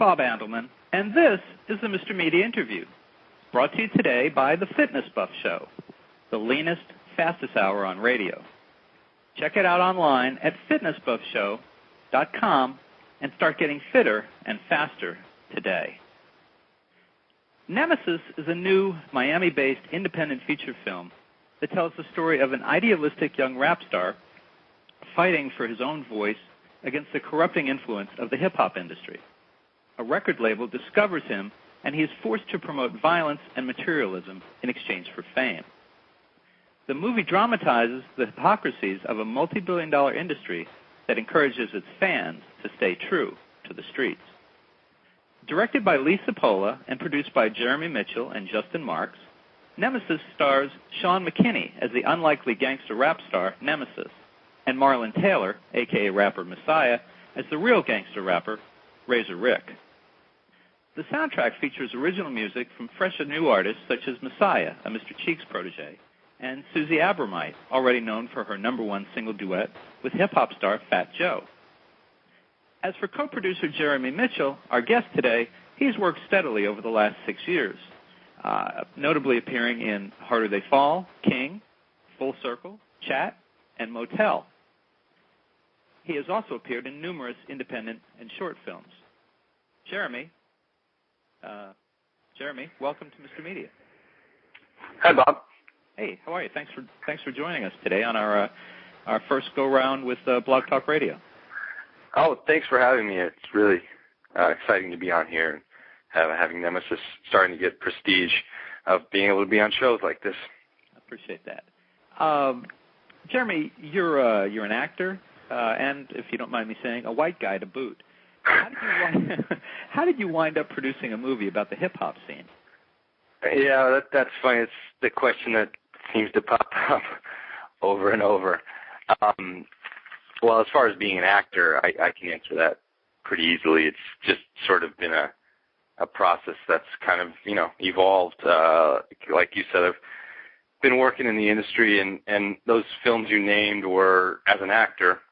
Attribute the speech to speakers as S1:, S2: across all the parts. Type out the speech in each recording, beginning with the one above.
S1: Bob Andelman, and this is the Mr. Media Interview, brought to you today by The Fitness Buff Show, the leanest, fastest hour on radio. Check it out online at fitnessbuffshow.com and start getting fitter and faster today. Nemesis is a new Miami-based independent feature film that tells the story of an idealistic young rap star fighting for his own voice against the corrupting influence of the hip-hop industry. A record label discovers him, and he is forced to promote violence and materialism in exchange for fame. The movie dramatizes the hypocrisies of a multi-billion-dollar industry that encourages its fans to stay true to the streets. Directed by Lisa Pola and produced by Jeremy Mitchell and Justin Marks, Nemesis stars Sheaun Mckinney as the unlikely gangster rap star Nemesis, and Marlon Taylor, a.k.a. rapper Messiah, as the real gangster rapper Razor Rick. The soundtrack features original music from fresh and new artists such as Messiah, a Mr. Cheeks protege, and Susie Abromite, already known for her #1 single duet with hip-hop star Fat Joe. As for co-producer Jeremy Mitchell, our guest today, he's worked steadily over the last 6 years, notably appearing in Harder They Fall, King, Full Circle, Chat, and Motel. He has also appeared in numerous independent and short films. Jeremy, welcome to Mr. Media.
S2: Hi, Bob.
S1: Hey, how are you? Thanks for joining us today on our first go-round with Blog Talk Radio.
S2: Oh, thanks for having me. It's really exciting to be on here and having Nemesis starting to get prestige of being able to be on shows like this.
S1: I appreciate that. Jeremy, you're an actor, and if you don't mind me saying, a white guy to boot. How did you wind up producing a movie about the hip-hop scene?
S2: Yeah, that's funny. It's the question that seems to pop up over and over. Well, as far as being an actor, I can answer that pretty easily. It's just sort of been a process that's kind of, evolved. Like you said, I've been working in the industry, and those films you named were as an actor.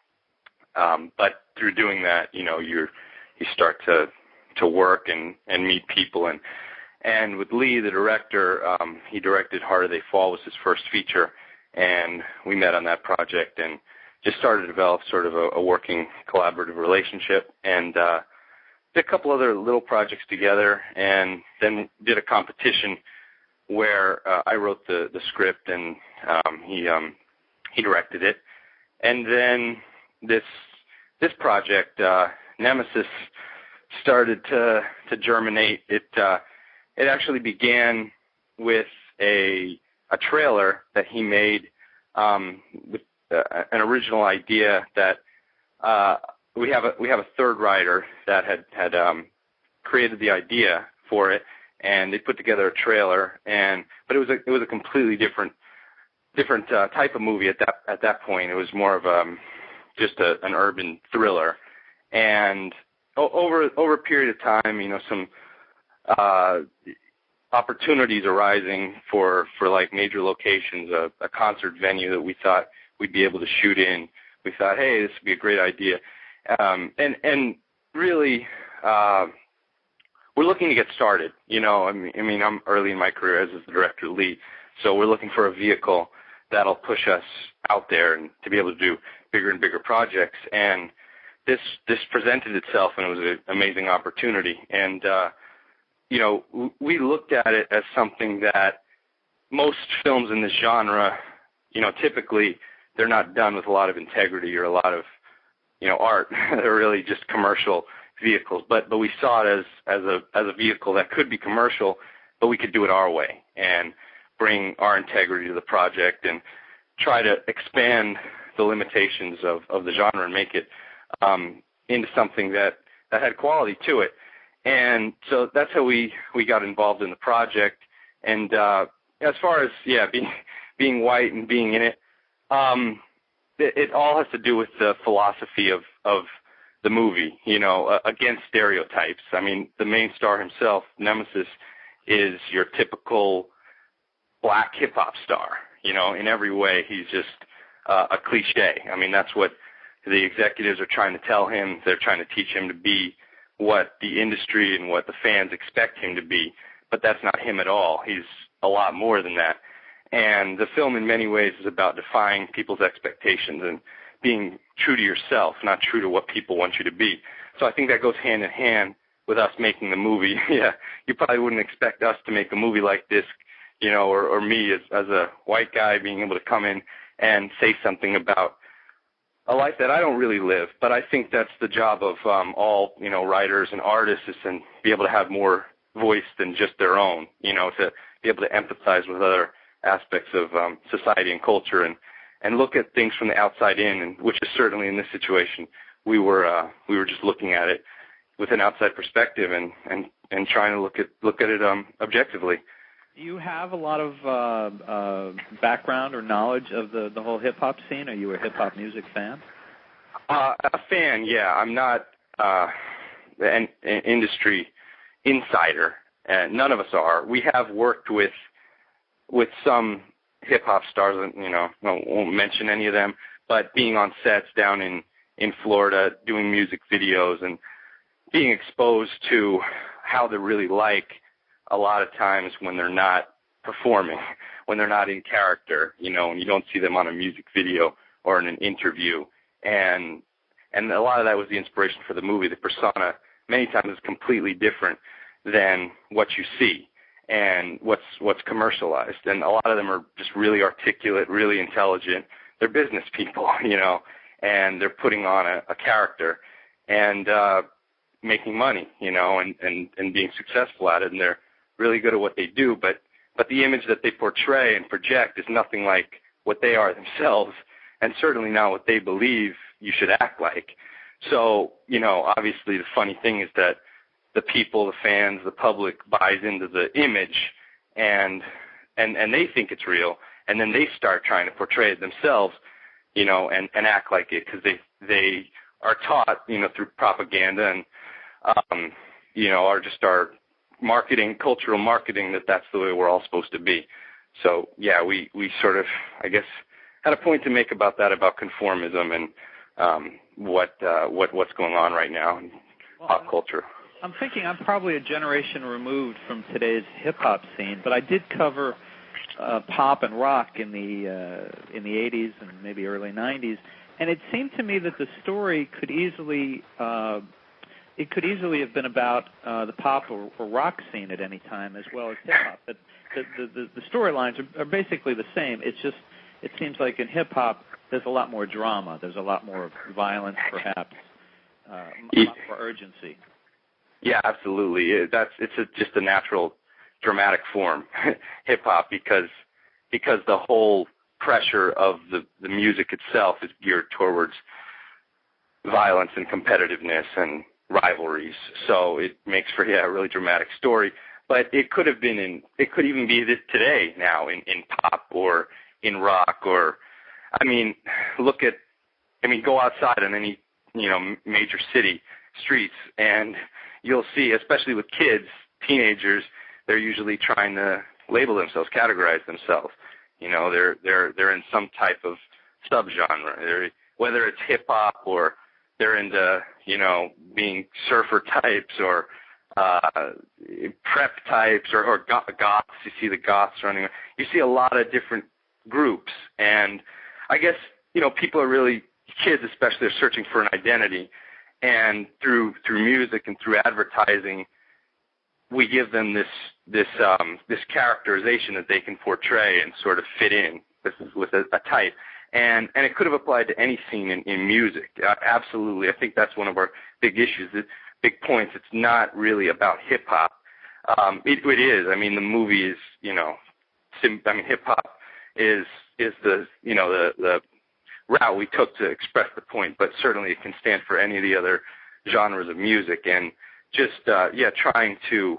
S2: But through doing that, you start to work and meet people. And with Lee, the director, he directed Harder They Fall, was his first feature, and we met on that project and just started to develop sort of a working collaborative relationship, and did a couple other little projects together, and then did a competition where I wrote the script and he directed it. And then this project, Nemesis, started to germinate. It actually began with a trailer that he made with an original idea that we have a third writer that had created the idea for it, and they put together a trailer, but it was a completely different type of movie at that point. It was more of just an urban thriller, and over a period of time, some opportunities arising for like major locations, a concert venue that we thought we'd be able to shoot in. We thought, hey, this would be a great idea, and really. We're looking to get started, I'm early in my career, as is the director Lee, so we're looking for a vehicle that'll push us out there and to be able to do bigger and bigger projects. And this presented itself, and it was an amazing opportunity. And, we looked at it as something that most films in this genre, typically they're not done with a lot of integrity or a lot of, art. They're really just commercial vehicles, but we saw it as a vehicle that could be commercial, but we could do it our way and bring our integrity to the project and try to expand the limitations of the genre and make it into something that had quality to it. And so that's how we got involved in the project. And as far as being white and being in it, it all has to do with the philosophy of the movie, against stereotypes. I mean, the main star himself, Nemesis, is your typical black hip-hop star. In every way, he's just a cliche. I mean, that's what the executives are trying to tell him. They're trying to teach him to be what the industry and what the fans expect him to be, but that's not him at all. He's a lot more than that. And the film in many ways is about defying people's expectations and being true to yourself, not true to what people want you to be. So I think that goes hand in hand with us making the movie. Yeah, you probably wouldn't expect us to make a movie like this, or me as a white guy being able to come in and say something about a life that I don't really live. But I think that's the job of all, writers and artists, is to be able to have more voice than just their own, to be able to empathize with other aspects of society and culture and look at things from the outside in, and which is certainly in this situation. We were just looking at it with an outside perspective and trying to look at it objectively.
S1: Do you have a lot of background or knowledge of the whole hip-hop scene? Are you a hip-hop music fan?
S2: A fan, yeah. I'm not an industry insider. None of us are. We have worked with some hip-hop stars, I won't mention any of them, but being on sets down in Florida, doing music videos and being exposed to how they're really like a lot of times when they're not performing, when they're not in character, and you don't see them on a music video or in an interview. And a lot of that was the inspiration for the movie. The persona many times is completely different than what you see and what's commercialized. And a lot of them are just really articulate, really intelligent. They're business people, and they're putting on a character and making money, and being successful at it. And they're really good at what they do, but the image that they portray and project is nothing like what they are themselves, and certainly not what they believe you should act like. So, obviously the funny thing is that the people, the fans, the public buys into the image, and they think it's real, and then they start trying to portray it themselves, and act like it, because they are taught, through propaganda and, are just our marketing, cultural marketing, that's the way we're all supposed to be. So, yeah, we sort of, I guess, had a point to make about that, about conformism and what's going on right now in pop culture.
S1: I'm thinking I'm probably a generation removed from today's hip-hop scene, but I did cover pop and rock in the 80s and maybe early 90s, and it seemed to me that the story could easily have been about the pop or rock scene at any time, as well as hip-hop. But the storylines are basically the same. It's just, it seems like in hip-hop there's a lot more drama. There's a lot more violence, perhaps, a lot more urgency.
S2: Yeah, absolutely. It's just a natural dramatic form, hip-hop, because the whole pressure of the music itself is geared towards violence and competitiveness and rivalries. So it makes for a really dramatic story. But it could even be this today now in pop or in rock, or go outside on any major city streets, and you'll see, especially with kids, teenagers, they're usually trying to label themselves, categorize themselves. They're in some type of subgenre, whether it's hip hop or they're into, being surfer types or prep types or goths. You see the goths running. You see a lot of different groups, and I guess people are really, kids especially, are searching for an identity. And through music and through advertising, we give them this characterization that they can portray and sort of fit in with a type. And it could have applied to any scene in music. Absolutely. I think that's one of our big issues, big points. It's not really about hip-hop. It is. The movie is, hip-hop is the route we took to express the point, but certainly it can stand for any of the other genres of music. And just, trying to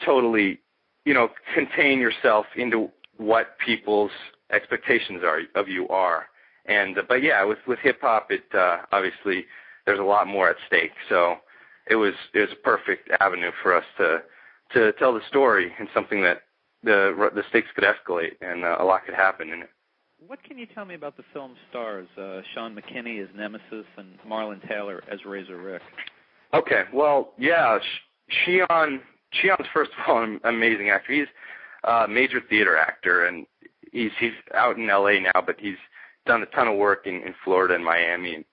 S2: totally, contain yourself into what people's expectations of you are. And but with hip hop, it obviously there's a lot more at stake. So it was a perfect avenue for us to tell the story, and something that the stakes could escalate and a lot could happen in it.
S1: What can you tell me about the film stars? Sheaun Mckinney as Nemesis and Marlon Taylor as Razor Rick.
S2: Okay, well, yeah, Sheaun's first of all an amazing actor. He's a major theater actor, and he's out in L.A. now, but he's done a ton of work in Florida and Miami, and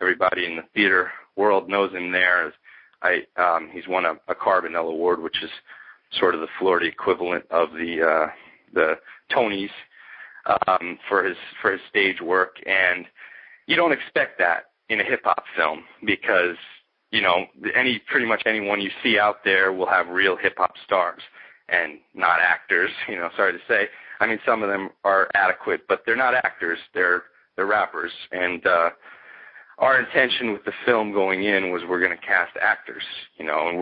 S2: everybody in the theater world knows him there. He's won a Carbonell Award, which is sort of the Florida equivalent of the Tonys for his stage work, and you don't expect that in a hip-hop film because, you know, pretty much anyone you see out there will have real hip-hop stars and not actors, you know, sorry to say. I mean, some of them are adequate, but they're not actors, they're rappers. And our intention with the film going in was we're going to cast actors, you know, and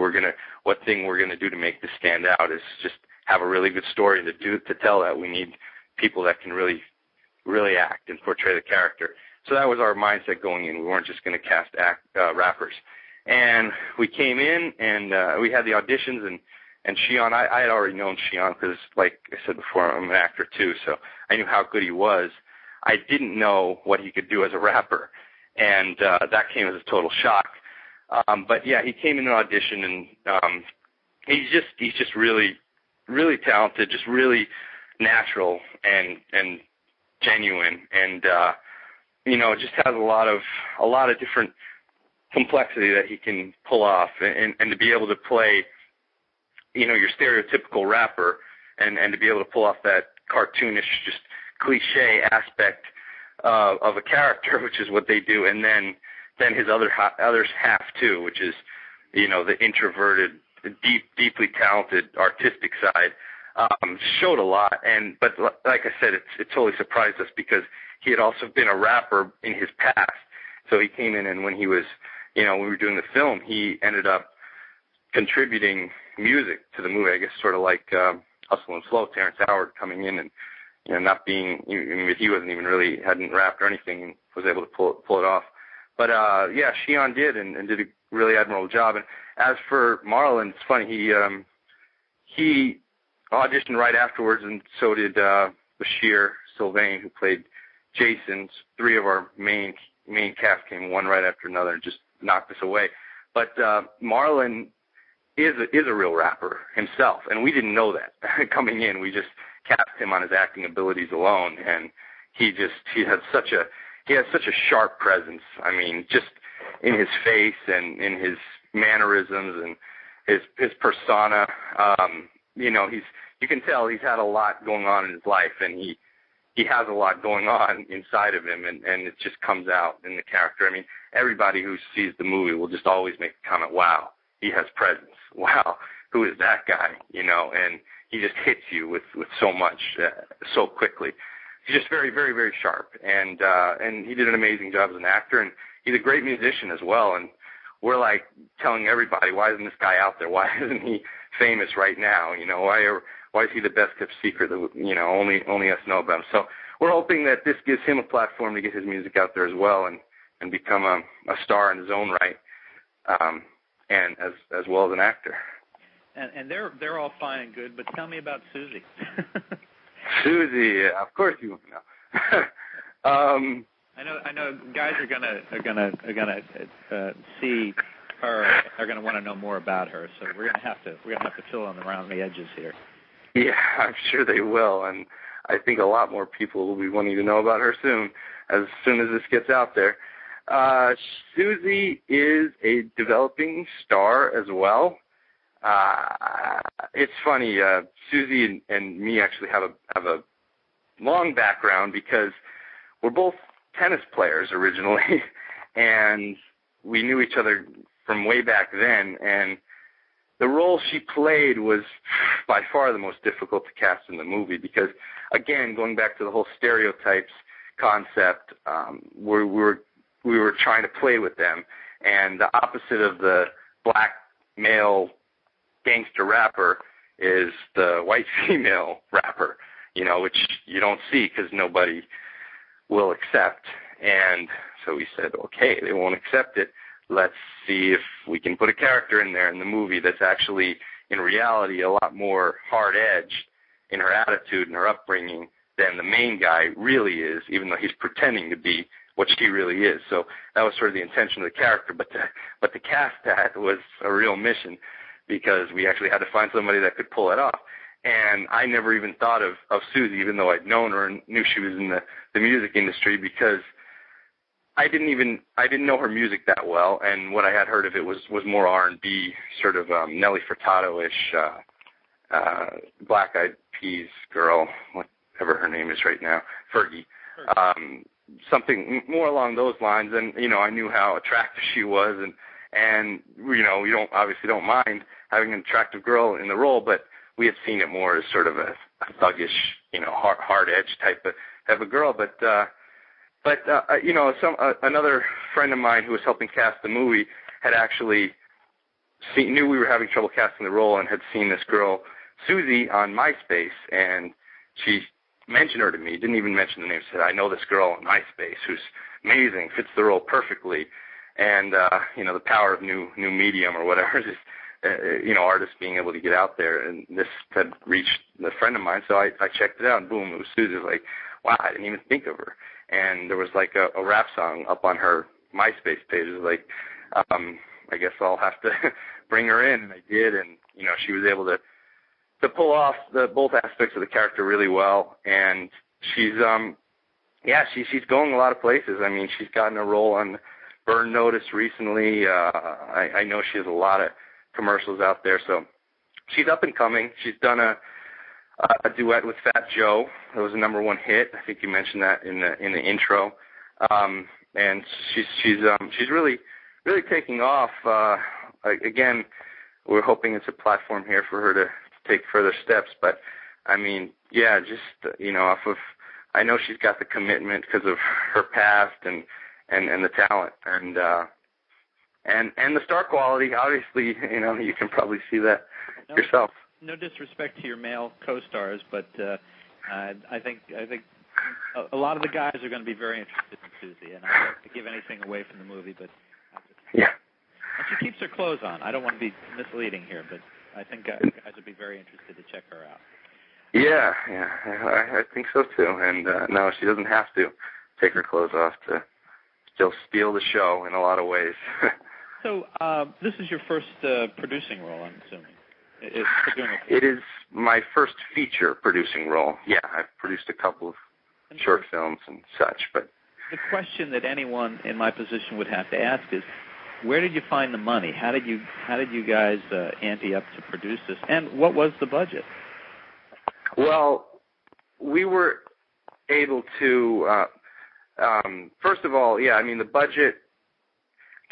S2: what thing we're going to do to make this stand out is just have a really good story to tell that. We need people that can really, really act and portray the character. So that was our mindset going in. We weren't just going to cast rappers. And we came in, and we had the auditions, and Sheaun, I had already known Sheaun because, like I said before, I'm an actor too, so I knew how good he was. I didn't know what he could do as a rapper, and that came as a total shock. But yeah, he came in an audition, and he's just really, really talented, just really natural and genuine, and you know, just has a lot of different complexity that he can pull off, and to be able to play, you know, your stereotypical rapper, and to be able to pull off that cartoonish, just cliche aspect of a character, which is what they do, and then his other half too, which is, you know, the introverted, deeply talented artistic side, showed a lot. But like I said, it totally surprised us because he had also been a rapper in his past. So he came in, and when he was, you know, when we were doing the film, he ended up contributing music to the movie, I guess sort of like Hustle and Flow, Terrence Howard coming in and, you know, not being, he wasn't even really, hadn't rapped or anything, and was able to pull it off. But yeah, Sheaun did, and did a really admirable job. And as for Marlon, it's funny, he auditioned right afterwards, and so did Bashir Sylvain, who played Jason. Three of our main cast came one right after another and just knocked us away. But Marlon is a real rapper himself, and we didn't know that coming in. We just cast him on his acting abilities alone, and he has such a sharp presence. I mean, just in his face and in his mannerisms and his persona. You know, you can tell he's had a lot going on in his life, and he has a lot going on inside of him, and it just comes out in the character. I mean, everybody who sees the movie will just always make the comment, wow, he has presence. Wow, who is that guy? You know, and he just hits you with so much, so quickly. He's just very, very, very sharp, and he did an amazing job as an actor, and he's a great musician as well, and we're like telling everybody, why isn't this guy out there? Why isn't he famous right now? You know, why is he the best kept secret that, you know, only us know about him? So we're hoping that this gives him a platform to get his music out there as well, and become a star in his own right, and as well as an actor.
S1: And they're all fine and good, but tell me about Susie.
S2: Susie, of course you want to know.
S1: I know guys are gonna see her, are gonna want to know more about her, so we're gonna have to fill in around the edges here.
S2: Yeah, I'm sure they will, and I think a lot more people will be wanting to know about her as soon as this gets out there. Susie is a developing star as well. It's funny, Susie and me actually have a long background because we're both tennis players originally, and we knew each other from way back then, and the role she played was by far the most difficult to cast in the movie because, again, going back to the whole stereotypes concept, we were trying to play with them, and the opposite of the black male gangster rapper is the white female rapper, you know, which you don't see because nobody will accept. And so we said, okay, they won't accept it. Let's see if we can put a character in there in the movie that's actually, in reality, a lot more hard-edged in her attitude and her upbringing than the main guy really is, even though he's pretending to be what she really is. So that was sort of the intention of the character. But to cast that was a real mission, because we actually had to find somebody that could pull it off. And I never even thought of Susie, even though I'd known her and knew she was in the music industry, because I didn't know her music that well, and what I had heard of it was more R&B, sort of Nelly Furtado-ish, Black Eyed Peas girl, whatever her name is right now, Fergie. Something more along those lines. And I knew how attractive she was, and we don't mind having an attractive girl in the role, but we had seen it more as sort of a thuggish, hard edge type of girl. But another friend of mine who was helping cast the movie had actually knew we were having trouble casting the role, and had seen this girl Susie on MySpace, and she mentioned her to me. Didn't even mention the name. Said, "I know this girl on MySpace who's amazing, fits the role perfectly." And the power of new medium or whatever, just artists being able to get out there. And this had reached a friend of mine, so I checked it out, and boom, it was Susie. It was like, wow, I didn't even think of her. And there was like a rap song up on her MySpace page. It was like, I guess I'll have to bring her in, and I did. And she was able to pull off both aspects of the character really well. And she's she's going a lot of places. I mean, she's gotten a role on Burn Notice recently. I know she has a lot of commercials out there, so she's up and coming. She's done a duet with Fat Joe. It was a #1 hit. I think you mentioned that in the intro. And she's really taking off. Again, we're hoping it's a platform here for her to take further steps. But I mean, yeah, just off of, I know she's got the commitment because of her past and the talent and the star quality. Obviously, you can probably see that yourself.
S1: No disrespect to your male co-stars, but I think a lot of the guys are going to be very interested in Susie, and I don't want to give anything away from the movie, but
S2: yeah.
S1: And she keeps her clothes on. I don't want to be misleading here, but I think guys would be very interested to check her out.
S2: Yeah, I think so too. And no, she doesn't have to take her clothes off to still steal the show in a lot of ways.
S1: So this is your first producing role, I'm assuming.
S2: It is my first feature producing role. Yeah, I've produced a couple of short films and such. But
S1: the question that anyone in my position would have to ask is, where did you find the money? How did you guys ante up to produce this? And what was the budget?
S2: Well, we were able to, first of all, the budget,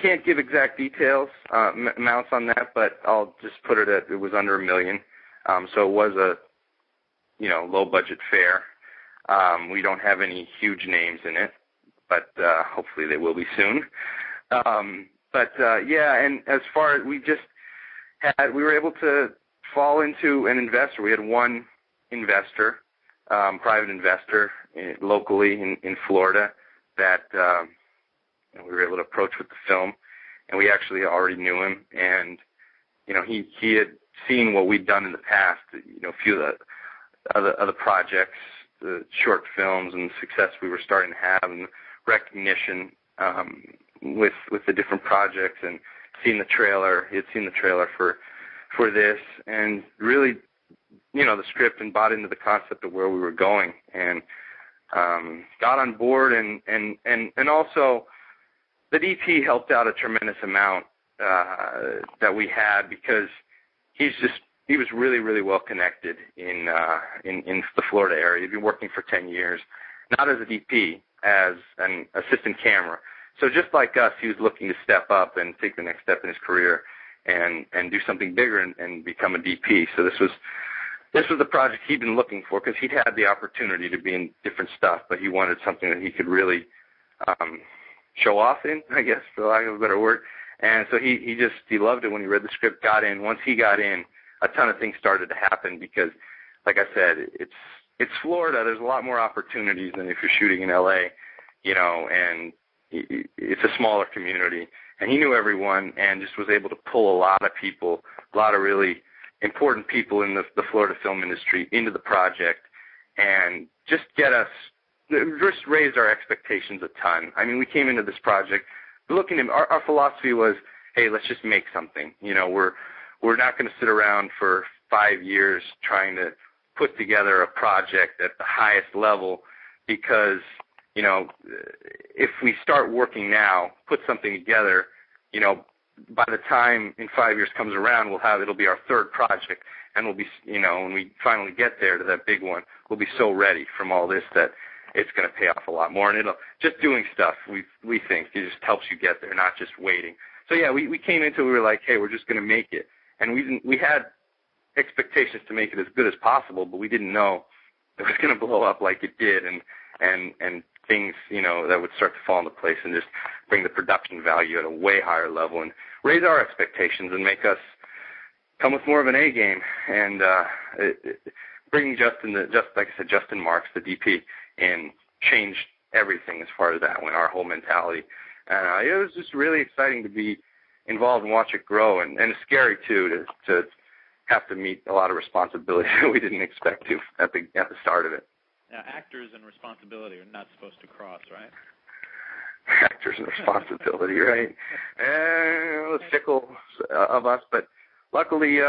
S2: can't give exact details, amounts on that, but I'll just put it at, it was under $1 million. So it was a, low budget fare. We don't have any huge names in it, but hopefully they will be soon. And as far as we were able to fall into an investor. We had one investor, private investor locally in Florida that we were able to approach with the film, and we actually already knew him, and he had seen what we'd done in the past, a few of the other projects, the short films, and the success we were starting to have, and recognition with the different projects, and seen the trailer. He had seen the trailer for this, and really, the script, and bought into the concept of where we were going, and got on board, and also the DP helped out a tremendous amount that we had, because he was really, really well connected in the Florida area. He'd been working for 10 years, not as a DP, as an assistant camera. So just like us, he was looking to step up and take the next step in his career and do something bigger and become a DP. So this was the project he'd been looking for, because he'd had the opportunity to be in different stuff, but he wanted something that he could really show off in, I guess, for lack of a better word. And so he loved it when he read the script, got in. Once he got in, a ton of things started to happen, because, like I said, it's Florida. There's a lot more opportunities than if you're shooting in LA, and it's a smaller community. And he knew everyone, and just was able to pull a lot of people, a lot of really important people in the Florida film industry into the project, and just get us it just raised our expectations a ton. I mean, we came into this project looking at our philosophy was, hey, let's just make something. You know, we're not going to sit around for 5 years trying to put together a project at the highest level because, you know, if we start working now, put something together, you know, by the time in 5 years comes around, it'll be our third project, and we'll be, you know, when we finally get there to that big one, we'll be so ready from all this that it's going to pay off a lot more. And it'll just doing stuff, we think, it just helps you get there, not just waiting. So yeah, we came into it, we were like, hey, we're just going to make it, and we had expectations to make it as good as possible, but we didn't know it was going to blow up like it did, and things, you know, that would start to fall into place and just bring the production value at a way higher level and raise our expectations and make us come with more of an A game. And bringing Justin Marks, the DP, in changed everything as far as that went, our whole mentality. And it was just really exciting to be involved and watch it grow, and it's scary too to have to meet a lot of responsibility that we didn't expect to at the start of it.
S1: Now, actors and responsibility are not supposed to cross, right?
S2: Actors and responsibility, right? The fickle of us, but luckily,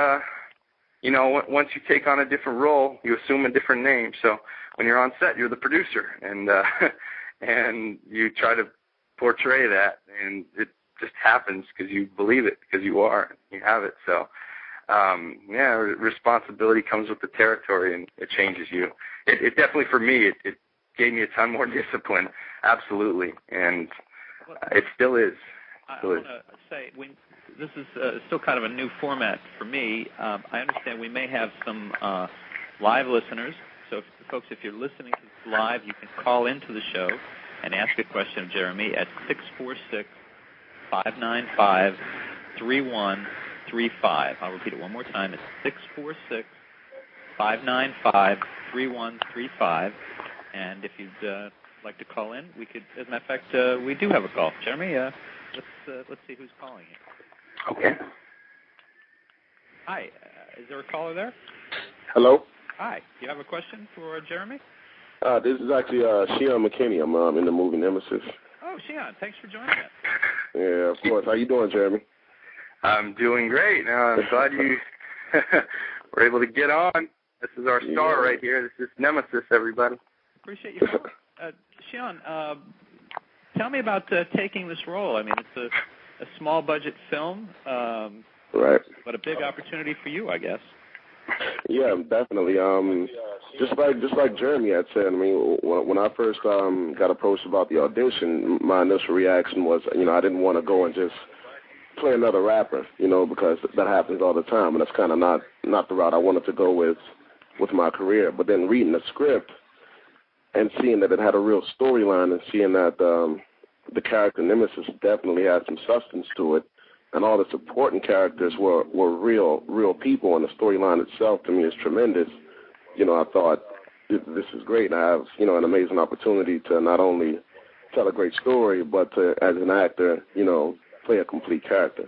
S2: you know, once you take on a different role, you assume a different name. So when you're on set, you're the producer, and you try to portray that, and it just happens because you believe it, because you have it. So, yeah, responsibility comes with the territory, and it changes you. It definitely, for me, it gave me a ton more discipline, absolutely, and it still is.
S1: I want to say, this is still kind of a new format for me. I understand we may have some live listeners, so folks, if you're listening to this live, you can call into the show and ask a question of Jeremy at 646-595-3135. I'll repeat it one more time. It's 646-595-3135. And if you'd like to call in, we could. As a matter of fact, we do have a call. Jeremy, let's see who's calling you.
S2: Okay.
S1: Hi. Is there a caller there?
S3: Hello.
S1: Hi. Do you have a question for Jeremy?
S3: This is actually Sheaun Mckinney. I'm in the movie Nemesis.
S1: Oh, Sheaun, thanks for joining us.
S3: Yeah, of course. How you doing, Jeremy?
S2: I'm doing great. I'm glad you were able to get on. This is our star right here. This is Nemesis, everybody.
S1: Appreciate you calling. Sheaun, tell me about taking this role. I mean, it's a small-budget film,
S3: right? But
S1: a big opportunity for you, I guess.
S3: Yeah, definitely. Just like Jeremy had said, I mean, when I first got approached about the audition, my initial reaction was, you know, I didn't want to go and just play another rapper, you know, because that happens all the time, and that's kind of not the route I wanted to go with my career. But then reading the script and seeing that it had a real storyline, and seeing that the character Nemesis definitely had some substance to it, and all the supporting characters were real people, and the storyline itself to me is tremendous. You know, I thought this is great. I have, you know, an amazing opportunity to not only tell a great story, but to, as an actor, you know, play a complete character.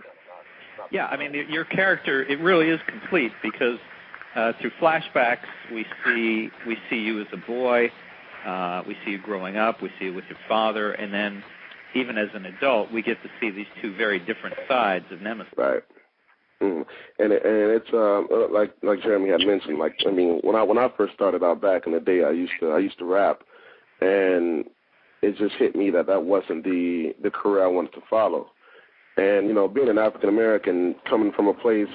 S1: Yeah, I mean, your character, it really is complete, because through flashbacks we see you as a boy, we see you growing up, we see you with your father, and then even as an adult, we get to see these two very different sides of Nemesis. Right.
S3: And it's like Jeremy had mentioned. Like, I mean, when I first started out back in the day, I used to rap, and it just hit me that wasn't the career I wanted to follow. And you know, being an African American, coming from a place,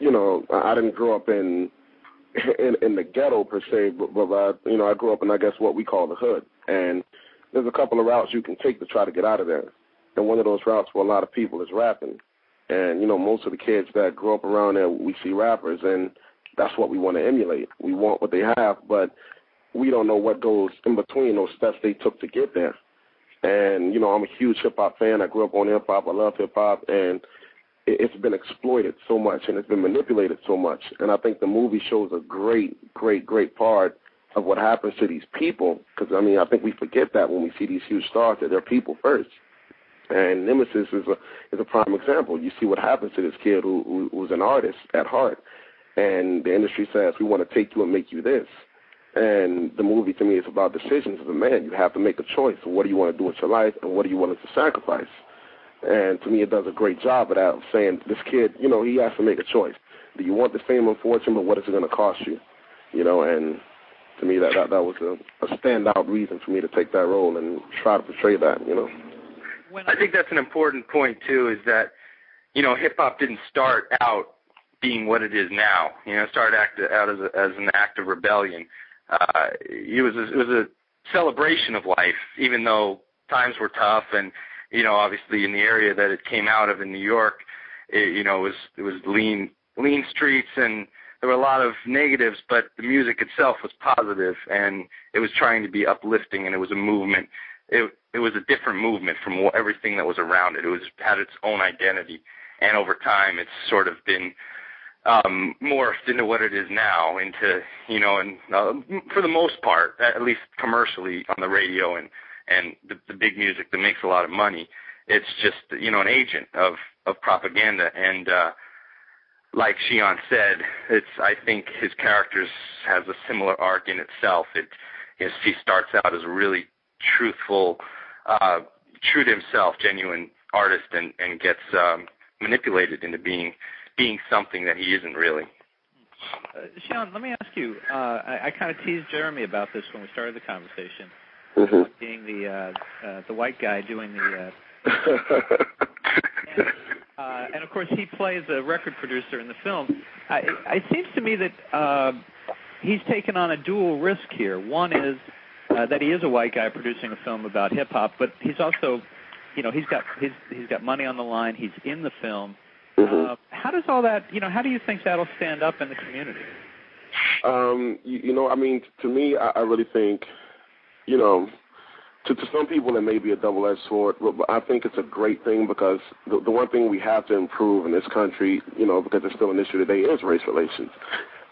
S3: you know, I didn't grow up in the ghetto per se, but you know, I grew up in, I guess, what we call the hood. And there's a couple of routes you can take to try to get out of there. And one of those routes for a lot of people is rapping. And, you know, most of the kids that grow up around there, we see rappers, and that's what we want to emulate. We want what they have, but we don't know what goes in between those steps they took to get there. And, you know, I'm a huge hip-hop fan. I grew up on hip-hop. I love hip-hop, and it's been exploited so much, and it's been manipulated so much. And I think the movie shows a great part of what happens to these people, because, I mean, I think we forget that when we see these huge stars, that they're people first. And Nemesis is a prime example. You see what happens to this kid who's an artist at heart, and the industry says, we want to take you and make you this. And the movie, to me, is about decisions as a man. You have to make a choice. What do you want to do with your life, and what are you willing to sacrifice? And to me, it does a great job of that, of saying, this kid, he has to make a choice. Do you want the fame and fortune, but what is it going to cost you? And to me, that was a standout reason for me to take that role and try to portray that,
S2: I think that's an important point, too, is that, hip-hop didn't start out being what it is now. It started out as an act of rebellion. It was a celebration of life, even though times were tough, and obviously in the area that it came out of in New York, it was lean streets, and there were a lot of negatives, but the music itself was positive, and it was trying to be uplifting, and it was a movement. It was a different movement from everything that was around it. It had its own identity, and over time, it's sort of been morphed into what it is now, into, for the most part, at least commercially on the radio and the big music that makes a lot of money, it's just, an agent of propaganda. And like Sheaun said, I think his character has a similar arc in itself. He starts out as a really truthful, true to himself, genuine artist, and gets manipulated into being something that he isn't really.
S1: Sheaun, let me ask you, I kind of teased Jeremy about this when we started the conversation, being the white guy doing the... and of course, he plays a record producer in the film. It seems to me that he's taken on a dual risk here. One is that he is a white guy producing a film about hip-hop, but he's also, he's got money on the line. He's in the film. How does all that, how do you think that'll stand up in the community? To me, I really think, to some people it may be a double-edged sword, but I think it's a great thing, because the one thing we have to improve in this country, because it's still an issue today, is race relations.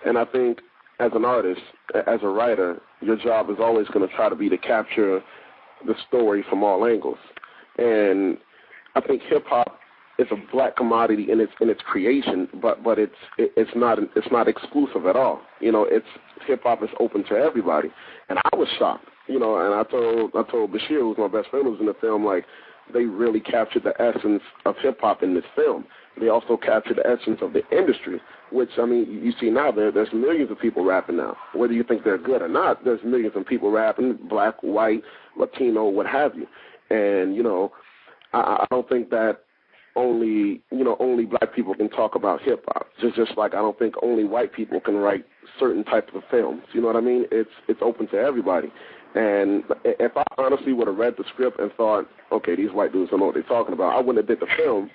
S1: And I think as an artist, as a writer, your job is always going to try to be to capture the story from all angles. And I think hip-hop is a black commodity in its creation, but it's not exclusive at all. Hip hop is open to everybody, and I was shocked. And I told Bashir, who's my best friend, who's in the film, like, they really captured the essence of hip hop in this film. They also captured the essence of the industry, which, you see now there's millions of people rapping now. Whether you think they're good or not, there's millions of people rapping, black, white, Latino, what have you. And I don't think that only black people can talk about hip hop. Just like I don't think only white people can write certain types of films. You know what I mean? It's open to everybody. And if I honestly would have read the script and thought, okay, these white dudes don't know what they're talking about, I wouldn't have did the film.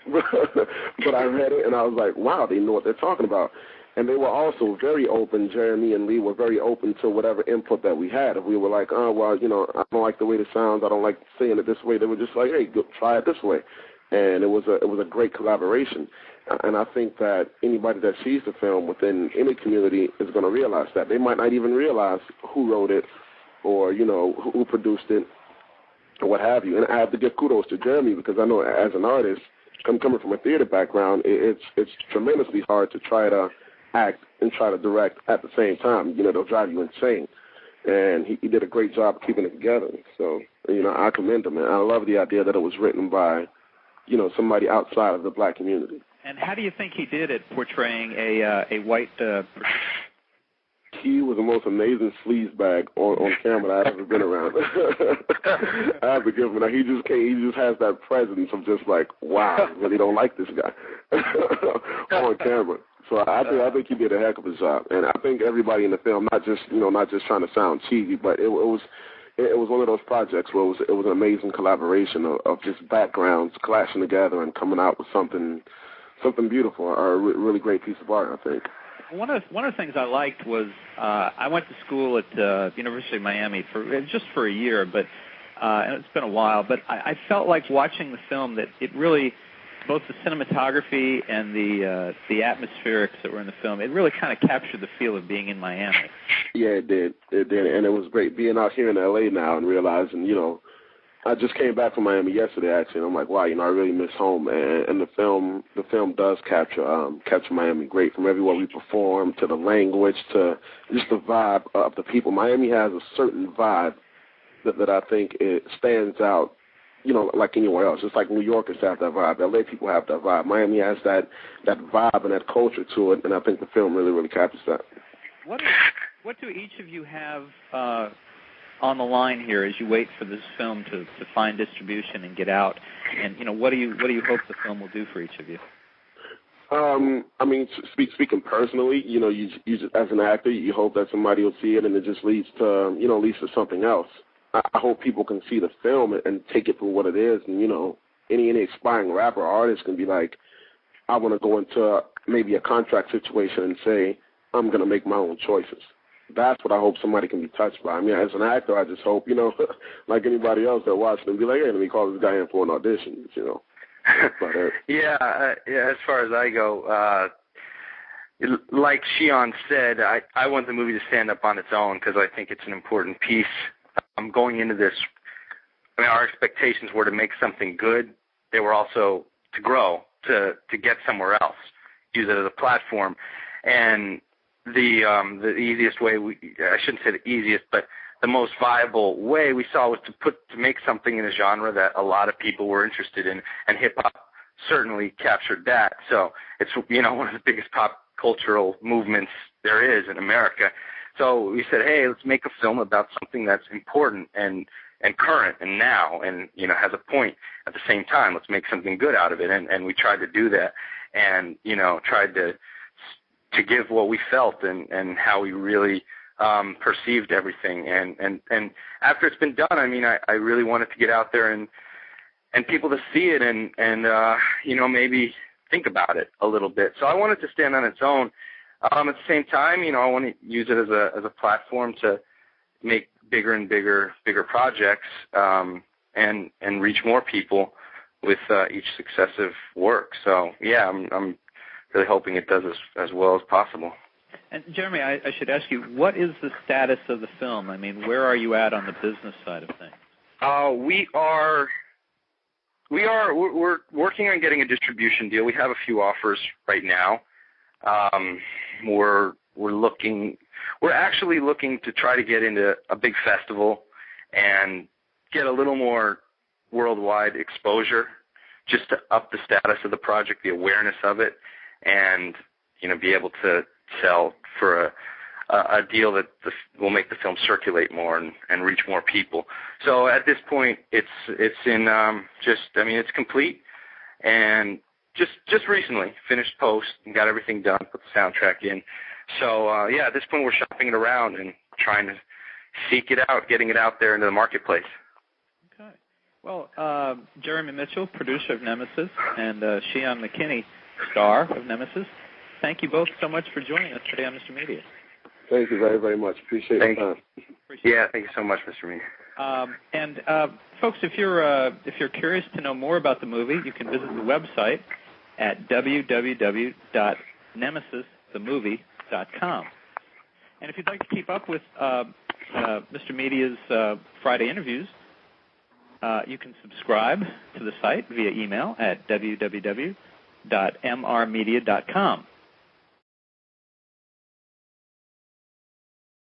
S1: But I read it and I was like, wow, they know what they're talking about. And they were also very open. Jeremy and Lee were very open to whatever input that we had. If we were like, oh, well, I don't like the way this sounds, I don't like saying it this way, they were just like, hey, go, try it this way. And it was a great collaboration. And I think that anybody that sees the film within any community is going to realize that. They might not even realize who wrote it or, who produced it or what have you. And I have to give kudos to Jeremy, because I know as an artist, coming from a theater background, it's tremendously hard to try to act and try to direct at the same time. They'll drive you insane. And he did a great job keeping it together. So, I commend him. And I love the idea that it was written by somebody outside of the black community. And how do you think he did at portraying a white
S3: He was the most amazing sleazebag on camera I've ever been around. I have to give him that. He just has that presence of just like, wow, I really don't like this guy on camera. So I think he did a heck of a job. And I think everybody in the film, not just trying to sound cheesy, but it was one of those projects where it was an amazing collaboration of just backgrounds clashing together and coming out with something beautiful, a really great piece of art, I think.
S1: One of the things I liked was I went to school at University of Miami for a year, but and it's been a while. But I felt like watching the film that it really, both the cinematography and the atmospherics that were in the film, it really kind of captured the feel of being in Miami.
S3: Yeah, it did, and it was great being out here in L.A. now and realizing, I just came back from Miami yesterday, actually, and I'm like, wow, I really miss home. And the film does capture Miami great, from everywhere we perform to the language to just the vibe of the people. Miami has a certain vibe that I think it stands out, like anywhere else. Just like New Yorkers have that vibe, LA people have that vibe. Miami has that vibe and that culture to it, and I think the film really, really captures that.
S1: What do each of you have on the line here as you wait for this film to find distribution and get out? And what do you hope the film will do for each of you?
S3: Speaking personally, you as an actor, you hope that somebody will see it and it just leads to something else. I hope people can see the film and take it for what it is. And any aspiring rapper or artist can be like, I want to go into maybe a contract situation and say, I'm going to make my own choices. That's what I hope somebody can be touched by. As an actor, I just hope, like anybody else that watches them, be like, hey, let me call this guy in for an audition,
S2: Yeah, as far as I go, like Sheaun said, I want the movie to stand up on its own because I think it's an important piece. Going into this, our expectations were to make something good. They were also to grow, to get somewhere else, use it as a platform. And the easiest way, I shouldn't say the easiest, but the most viable way we saw was to make something in a genre that a lot of people were interested in, and hip-hop certainly captured that. So it's, one of the biggest pop cultural movements there is in America. So we said, hey, let's make a film about something that's important and current and now and, has a point at the same time. Let's make something good out of it. And we tried to do that and, tried to give what we felt and how we really perceived everything. And after it's been done, I really wanted to get out there and people to see it and maybe think about it a little bit. So I wanted to stand on its own. At the same time, I want to use it as a platform to make bigger and bigger projects and reach more people with each successive work. So yeah, I'm really hoping it does as well as possible.
S1: And Jeremy, I should ask you, what is the status of the film? Where are you at on the business side of things? We're working on getting a distribution deal. We have a few offers right now. We're actually looking to try to get into a big festival and get a little more worldwide exposure, just to up the status of the project, the awareness of it, and be able to sell for a deal that will make the film circulate more and reach more people. So at this point, it's in it's complete, and just recently finished post and got everything done, put the soundtrack in. So at this point we're shopping it around and trying to seek it out, getting it out there into the marketplace. Okay. Well, Jeremy Mitchell, producer of Nemesis, and Sheaun Mckinney, star of Nemesis, thank you both so much for joining us today on Mr. Media.
S3: Thank you very, very much. Appreciate your time.
S2: Thank you so much, Mr. Media.
S1: And folks, if you're curious to know more about the movie, you can visit the website at www.nemesisthemovie.com. And if you'd like to keep up with Mr. Media's Friday interviews, you can subscribe to the site via email at www.mrmedia.com.